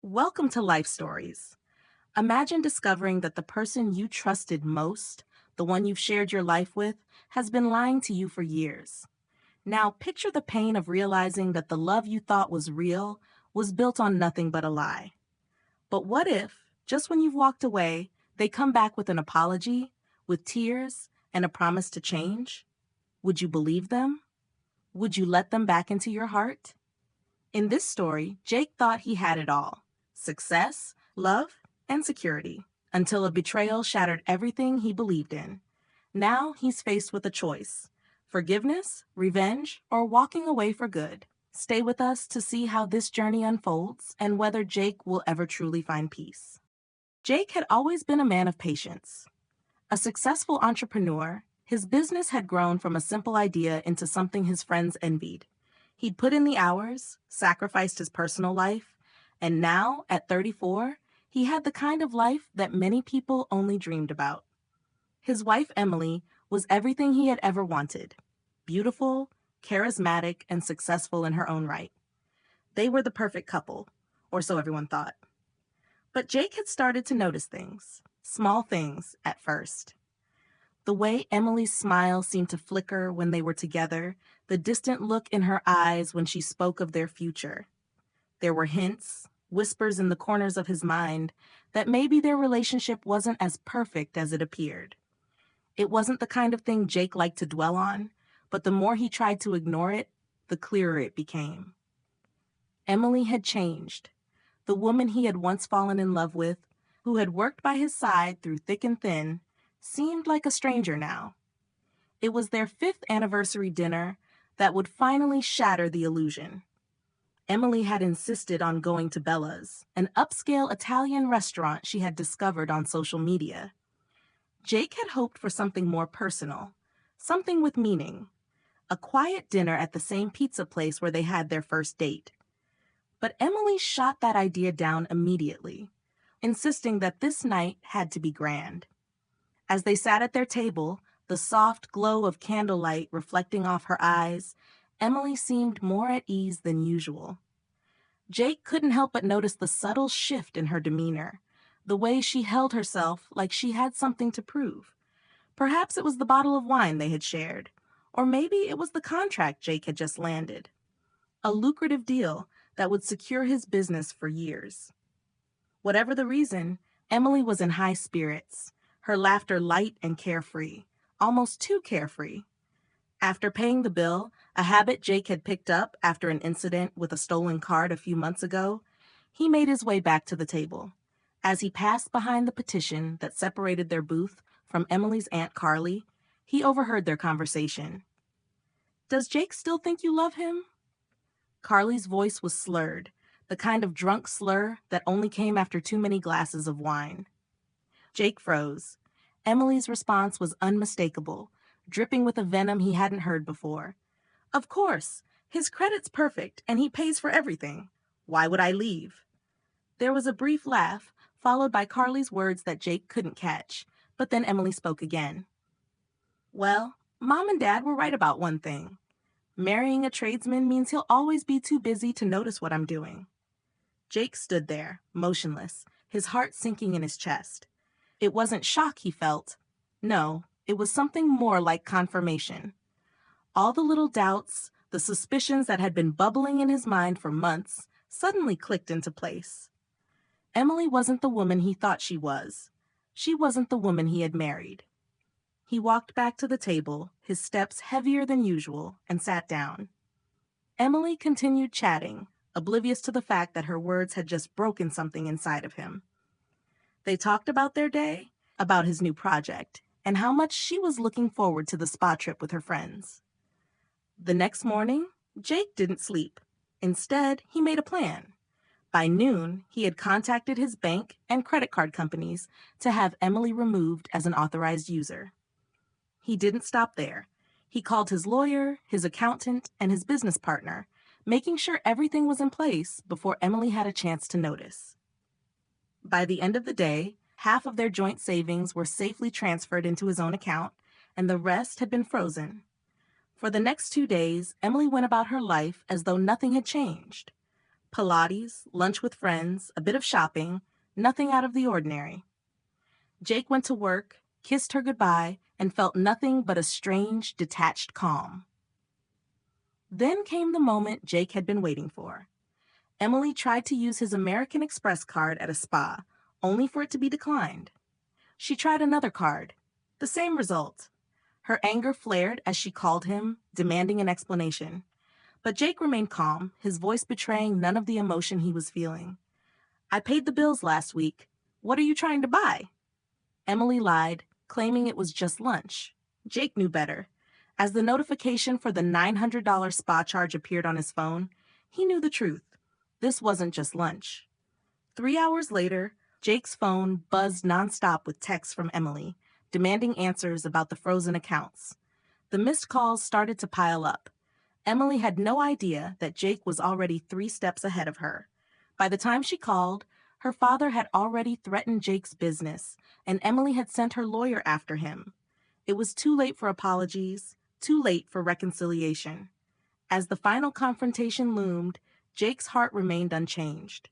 Welcome to Life Stories. Imagine discovering that the person you trusted most, the one you've shared your life with, has been lying to you for years. Now, picture the pain of realizing that the love you thought was real was built on nothing but a lie. But what if, just when you've walked away, they come back with an apology, with tears, and a promise to change? Would you believe them? Would you let them back into your heart? In this story, Jake thought he had it all: success, love, and security, until a betrayal shattered everything he believed in. Now he's faced with a choice: forgiveness, revenge, or walking away for good. Stay with us to see how this journey unfolds and whether Jake will ever truly find peace. Jake had always been a man of patience. A successful entrepreneur, his business had grown from a simple idea into something his friends envied. He'd put in the hours, sacrificed his personal life, and now, at 34, he had the kind of life that many people only dreamed about. His wife, Emily, was everything he had ever wanted: beautiful, charismatic, and successful in her own right. They were the perfect couple, or so everyone thought. But Jake had started to notice things, small things at first. The way Emily's smile seemed to flicker when they were together, the distant look in her eyes when she spoke of their future. There were hints, whispers in the corners of his mind, that maybe their relationship wasn't as perfect as it appeared. It wasn't the kind of thing Jake liked to dwell on, but the more he tried to ignore it, the clearer it became. Emily had changed. The woman he had once fallen in love with, who had worked by his side through thick and thin, seemed like a stranger now. It was their fifth anniversary dinner that would finally shatter the illusion. Emily had insisted on going to Bella's, an upscale Italian restaurant she had discovered on social media. Jake had hoped for something more personal, something with meaning, a quiet dinner at the same pizza place where they had their first date. But Emily shot that idea down immediately, insisting that this night had to be grand. As they sat at their table, the soft glow of candlelight reflecting off her eyes, Emily seemed more at ease than usual. Jake couldn't help but notice the subtle shift in her demeanor, the way she held herself like she had something to prove. Perhaps it was the bottle of wine they had shared, or maybe it was the contract Jake had just landed. A lucrative deal that would secure his business for years. Whatever the reason, Emily was in high spirits, her laughter light and carefree, almost too carefree. After paying the bill, a habit Jake had picked up after an incident with a stolen card a few months ago, he made his way back to the table. As he passed behind the partition that separated their booth from Emily's Aunt Carly, he overheard their conversation. "Does Jake still think you love him?" Carly's voice was slurred, the kind of drunk slur that only came after too many glasses of wine. Jake froze. Emily's response was unmistakable, dripping with a venom he hadn't heard before. "Of course. His credit's perfect, and he pays for everything. Why would I leave?" There was a brief laugh, followed by Carly's words that Jake couldn't catch, but then Emily spoke again. "Well, Mom and Dad were right about one thing. Marrying a tradesman means he'll always be too busy to notice what I'm doing." Jake stood there, motionless, his heart sinking in his chest. It wasn't shock he felt. No, it was something more like confirmation. All the little doubts, the suspicions that had been bubbling in his mind for months, suddenly clicked into place. Emily wasn't the woman he thought she was. She wasn't the woman he had married. He walked back to the table, his steps heavier than usual, and sat down. Emily continued chatting, oblivious to the fact that her words had just broken something inside of him. They talked about their day, about his new project, and how much she was looking forward to the spa trip with her friends. The next morning, Jake didn't sleep. Instead, he made a plan. By noon, he had contacted his bank and credit card companies to have Emily removed as an authorized user. He didn't stop there. He called his lawyer, his accountant, and his business partner, making sure everything was in place before Emily had a chance to notice. By the end of the day, half of their joint savings were safely transferred into his own account, and the rest had been frozen. For the next 2 days, Emily went about her life as though nothing had changed. Pilates, lunch with friends, a bit of shopping, nothing out of the ordinary. Jake went to work, kissed her goodbye, and felt nothing but a strange, detached calm. Then came the moment Jake had been waiting for. Emily tried to use his American Express card at a spa, only for it to be declined. She tried another card. The same result. Her anger flared as she called him, demanding an explanation. But Jake remained calm, his voice betraying none of the emotion he was feeling. "I paid the bills last week. What are you trying to buy?" Emily lied, claiming it was just lunch. Jake knew better. As the notification for the $900 spa charge appeared on his phone, he knew the truth. This wasn't just lunch. 3 hours later, Jake's phone buzzed nonstop with texts from Emily, demanding answers about the frozen accounts. The missed calls started to pile up. Emily had no idea that Jake was already 3 steps ahead of her. By the time she called, her father had already threatened Jake's business, and Emily had sent her lawyer after him. It was too late for apologies, too late for reconciliation. As the final confrontation loomed, Jake's heart remained unchanged.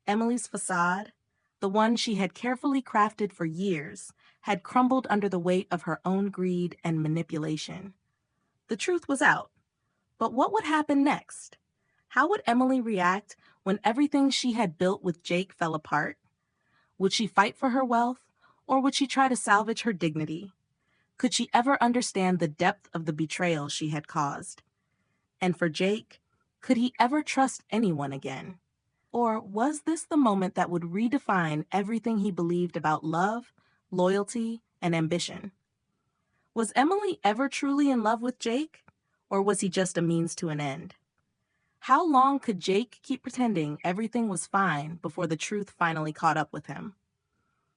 Emily's facade, the one she had carefully crafted for years, had crumbled under the weight of her own greed and manipulation. The truth was out. But what would happen next? How would Emily react when everything she had built with Jake fell apart? Would she fight for her wealth, or would she try to salvage her dignity? Could she ever understand the depth of the betrayal she had caused? And for Jake, could he ever trust anyone again? Or was this the moment that would redefine everything he believed about love, loyalty, and ambition? Was Emily ever truly in love with Jake? Or was he just a means to an end? How long could Jake keep pretending everything was fine before the truth finally caught up with him?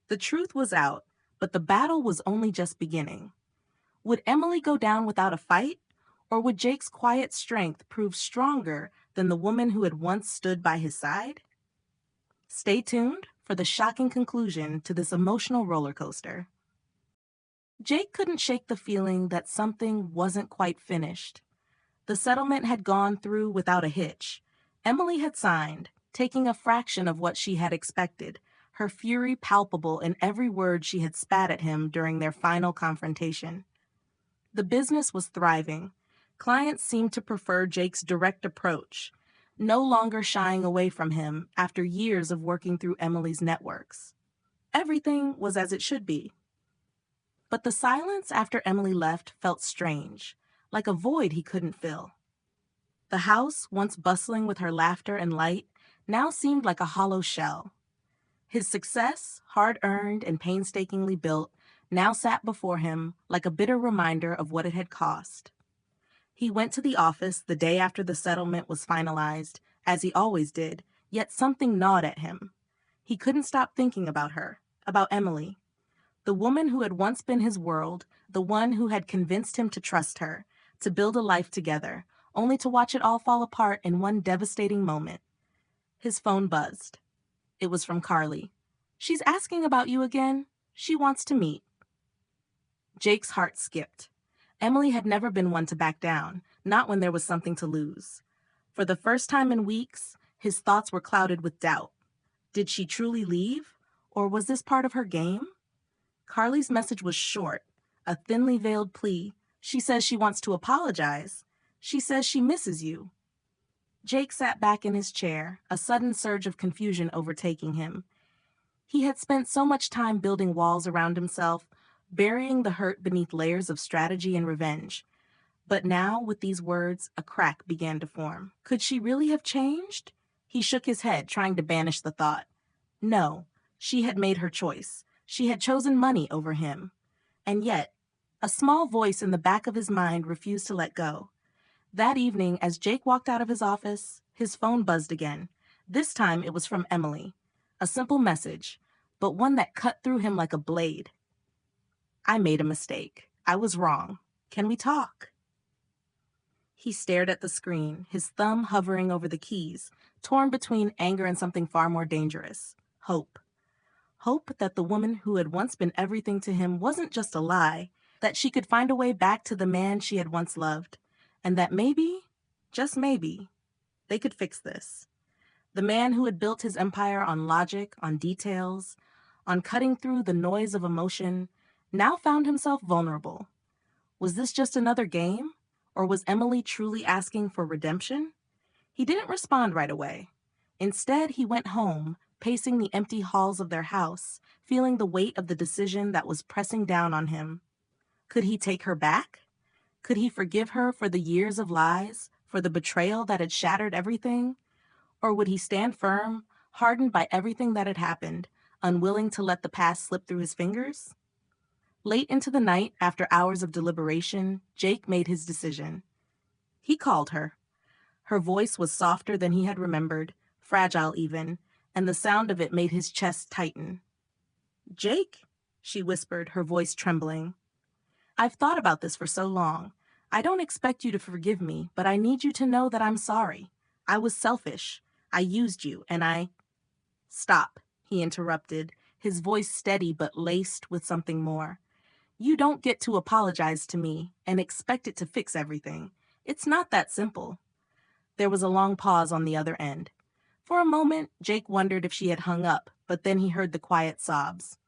The truth was out, but the battle was only just beginning. Would Emily go down without a fight? Or would Jake's quiet strength prove stronger than the woman who had once stood by his side? Stay tuned for the shocking conclusion to this emotional roller coaster. Jake couldn't shake the feeling that something wasn't quite finished. The settlement had gone through without a hitch. Emily had signed, taking a fraction of what she had expected, her fury palpable in every word she had spat at him during their final confrontation. The business was thriving. Clients seemed to prefer Jake's direct approach, no longer shying away from him after years of working through Emily's networks. Everything was as it should be. But the silence after Emily left felt strange, like a void he couldn't fill. The house, once bustling with her laughter and light, now seemed like a hollow shell. His success, hard-earned and painstakingly built, now sat before him like a bitter reminder of what it had cost. He went to the office the day after the settlement was finalized, as he always did, yet something gnawed at him. He couldn't stop thinking about her, about Emily. The woman who had once been his world, the one who had convinced him to trust her, to build a life together, only to watch it all fall apart in one devastating moment. His phone buzzed. It was from Carly. "She's asking about you again. She wants to meet." Jake's heart skipped. Emily had never been one to back down, not when there was something to lose. For the first time in weeks, his thoughts were clouded with doubt. Did she truly leave? Or was this part of her game? Carly's message was short, a thinly veiled plea. She says she wants to apologize. She says she misses you. Jake sat back in his chair, a sudden surge of confusion overtaking him. He had spent so much time building walls around himself, burying the hurt beneath layers of strategy and revenge. But now, with these words, a crack began to form. Could she really have changed? He shook his head, trying to banish the thought. No, she had made her choice. She had chosen money over him. And yet, a small voice in the back of his mind refused to let go. That evening, as Jake walked out of his office, his phone buzzed again. This time it was from Emily. A simple message, but one that cut through him like a blade. "I made a mistake. I was wrong. Can we talk?" He stared at the screen, his thumb hovering over the keys, torn between anger and something far more dangerous. Hope. Hope that the woman who had once been everything to him wasn't just a lie, that she could find a way back to the man she had once loved, and that maybe, just maybe, they could fix this. The man who had built his empire on logic, on details, on cutting through the noise of emotion, now found himself vulnerable. Was this just another game? Or was Emily truly asking for redemption? He didn't respond right away. Instead, he went home, pacing the empty halls of their house, feeling the weight of the decision that was pressing down on him. Could he take her back? Could he forgive her for the years of lies, for the betrayal that had shattered everything? Or would he stand firm, hardened by everything that had happened, unwilling to let the past slip through his fingers? Late into the night, after hours of deliberation, Jake made his decision. He called her. Her voice was softer than he had remembered, fragile even, and the sound of it made his chest tighten. "Jake," she whispered, her voice trembling. "I've thought about this for so long. I don't expect you to forgive me, but I need you to know that I'm sorry. I was selfish. I used you, and I—" "Stop," he interrupted, his voice steady but laced with something more. "You don't get to apologize to me and expect it to fix everything. It's not that simple." There was a long pause on the other end. For a moment, Jake wondered if she had hung up, but then he heard the quiet sobs.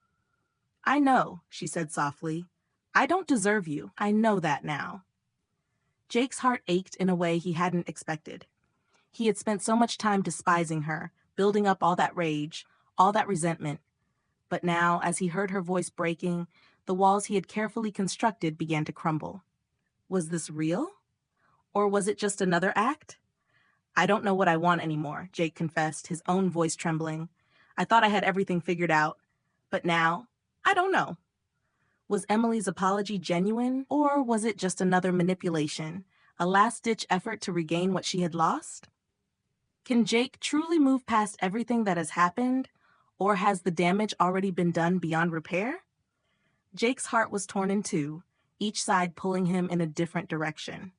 "I know," she said softly. "I don't deserve you. I know that now." Jake's heart ached in a way he hadn't expected. He had spent so much time despising her, building up all that rage, all that resentment. But now, as he heard her voice breaking, the walls he had carefully constructed began to crumble. Was this real? Or was it just another act? "I don't know what I want anymore," Jake confessed, his own voice trembling. "I thought I had everything figured out. But now, I don't know." Was Emily's apology genuine, or was it just another manipulation, a last-ditch effort to regain what she had lost? Can Jake truly move past everything that has happened, or has the damage already been done beyond repair? Jake's heart was torn in two, each side pulling him in a different direction.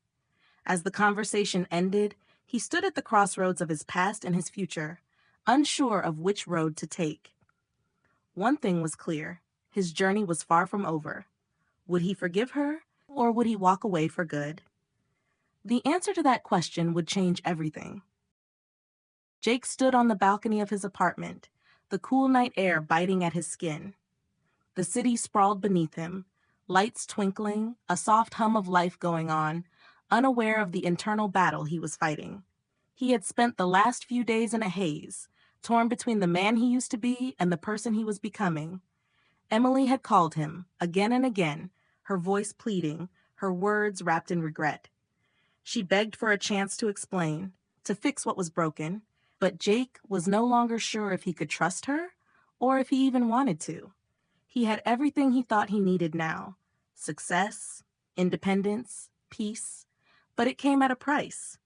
As the conversation ended, he stood at the crossroads of his past and his future, unsure of which road to take. One thing was clear: his journey was far from over. Would he forgive her, or would he walk away for good? The answer to that question would change everything. Jake stood on the balcony of his apartment, the cool night air biting at his skin. The city sprawled beneath him, lights twinkling, a soft hum of life going on, unaware of the internal battle he was fighting. He had spent the last few days in a haze, torn between the man he used to be and the person he was becoming. Emily had called him, again and again, her voice pleading, her words wrapped in regret. She begged for a chance to explain, to fix what was broken, but Jake was no longer sure if he could trust her, or if he even wanted to. He had everything he thought he needed now: success, independence, peace, but it came at a price.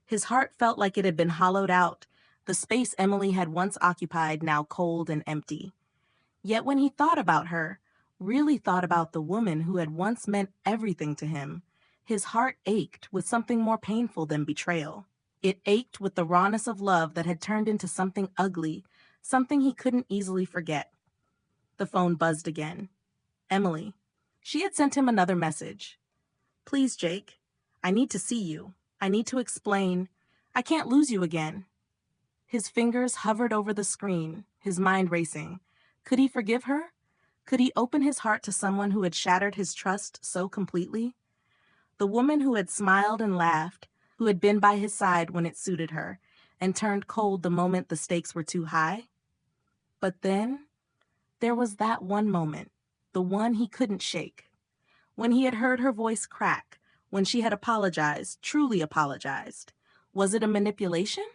His heart felt like it had been hollowed out, the space Emily had once occupied now cold and empty. Yet when he thought about her, really thought about the woman who had once meant everything to him, his heart ached with something more painful than betrayal. It ached with the rawness of love that had turned into something ugly, something he couldn't easily forget. The phone buzzed again. Emily. She had sent him another message. "Please, Jake. I need to see you. I need to explain. I can't lose you again." His fingers hovered over the screen, his mind racing. Could he forgive her? Could he open his heart to someone who had shattered his trust so completely? The woman who had smiled and laughed, who had been by his side when it suited her, and turned cold the moment the stakes were too high? But then, there was that one moment, the one he couldn't shake. When he had heard her voice crack, when she had apologized, truly apologized. Was it a manipulation?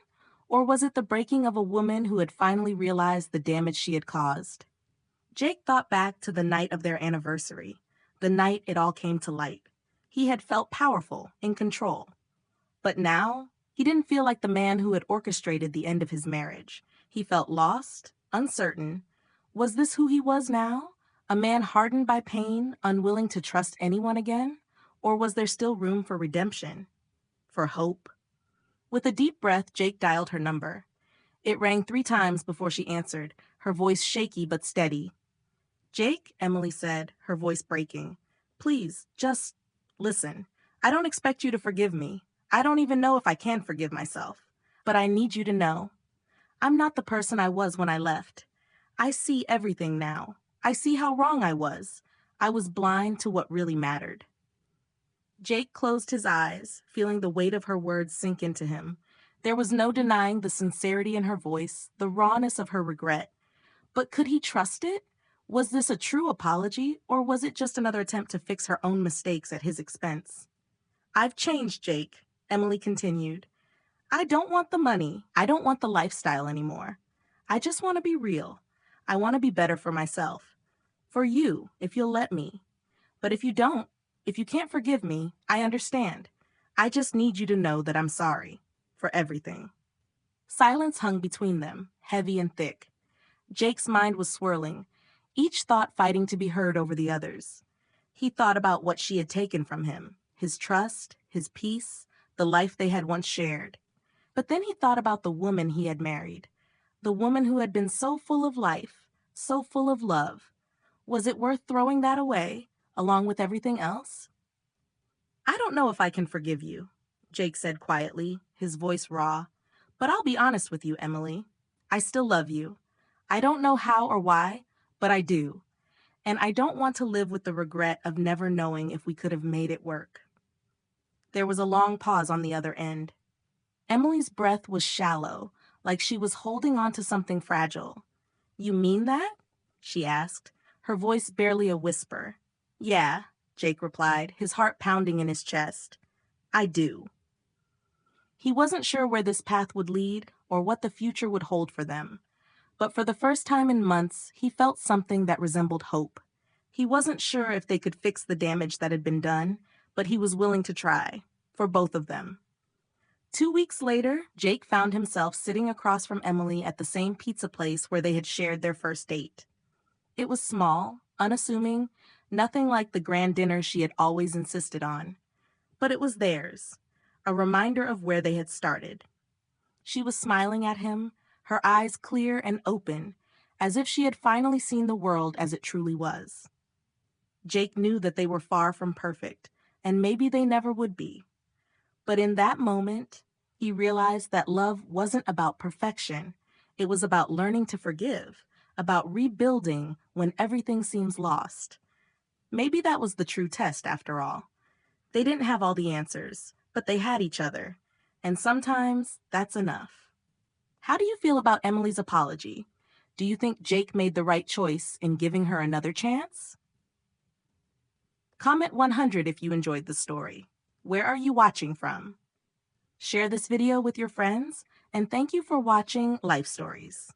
Or was it the breaking of a woman who had finally realized the damage she had caused? Jake thought back to the night of their anniversary, the night it all came to light. He had felt powerful, in control. But now, he didn't feel like the man who had orchestrated the end of his marriage. He felt lost, uncertain. Was this who he was now? A man hardened by pain, unwilling to trust anyone again? Or was there still room for redemption? For hope? With a deep breath, Jake dialed her number. It rang 3 times before she answered, her voice shaky but steady. "Jake," Emily said, her voice breaking. "Please, just listen. I don't expect you to forgive me. I don't even know if I can forgive myself. But I need you to know." I'm not the person I was when I left. I see everything now. I see how wrong I was. I was blind to what really mattered. Jake closed his eyes, feeling the weight of her words sink into him. There was no denying the sincerity in her voice, the rawness of her regret. But could he trust it? Was this a true apology, or was it just another attempt to fix her own mistakes at his expense? I've changed, Jake, Emily continued. I don't want the money. I don't want the lifestyle anymore. I just want to be real. I want to be better for myself. For you, if you'll let me. But if you don't, if you can't forgive me, I understand. I just need you to know that I'm sorry. For everything. Silence hung between them, heavy and thick. Jake's mind was swirling, each thought fighting to be heard over the others. He thought about what she had taken from him, his trust, his peace, the life they had once shared. But then he thought about the woman he had married, the woman who had been so full of life, so full of love. Was it worth throwing that away, along with everything else? I don't know if I can forgive you, Jake said quietly, his voice raw. But I'll be honest with you, Emily. I still love you. I don't know how or why, but I do. And I don't want to live with the regret of never knowing if we could have made it work. There was a long pause on the other end. Emily's breath was shallow, like she was holding on to something fragile. You mean that? She asked, her voice barely a whisper. Yeah, Jake replied, his heart pounding in his chest. I do. He wasn't sure where this path would lead or what the future would hold for them. But for the first time in months, he felt something that resembled hope. He wasn't sure if they could fix the damage that had been done, but he was willing to try, for both of them. 2 weeks later, Jake found himself sitting across from Emily at the same pizza place where they had shared their first date. It was small, unassuming, nothing like the grand dinner she had always insisted on. But it was theirs, a reminder of where they had started. She was smiling at him, her eyes clear and open, as if she had finally seen the world as it truly was. Jake knew that they were far from perfect, and maybe they never would be. But in that moment, he realized that love wasn't about perfection. It was about learning to forgive, about rebuilding when everything seems lost. Maybe that was the true test, after all. They didn't have all the answers, but they had each other. And sometimes that's enough. How do you feel about Emily's apology? Do you think Jake made the right choice in giving her another chance? Comment 100 if you enjoyed the story. Where are you watching from? Share this video with your friends, and thank you for watching Life Stories.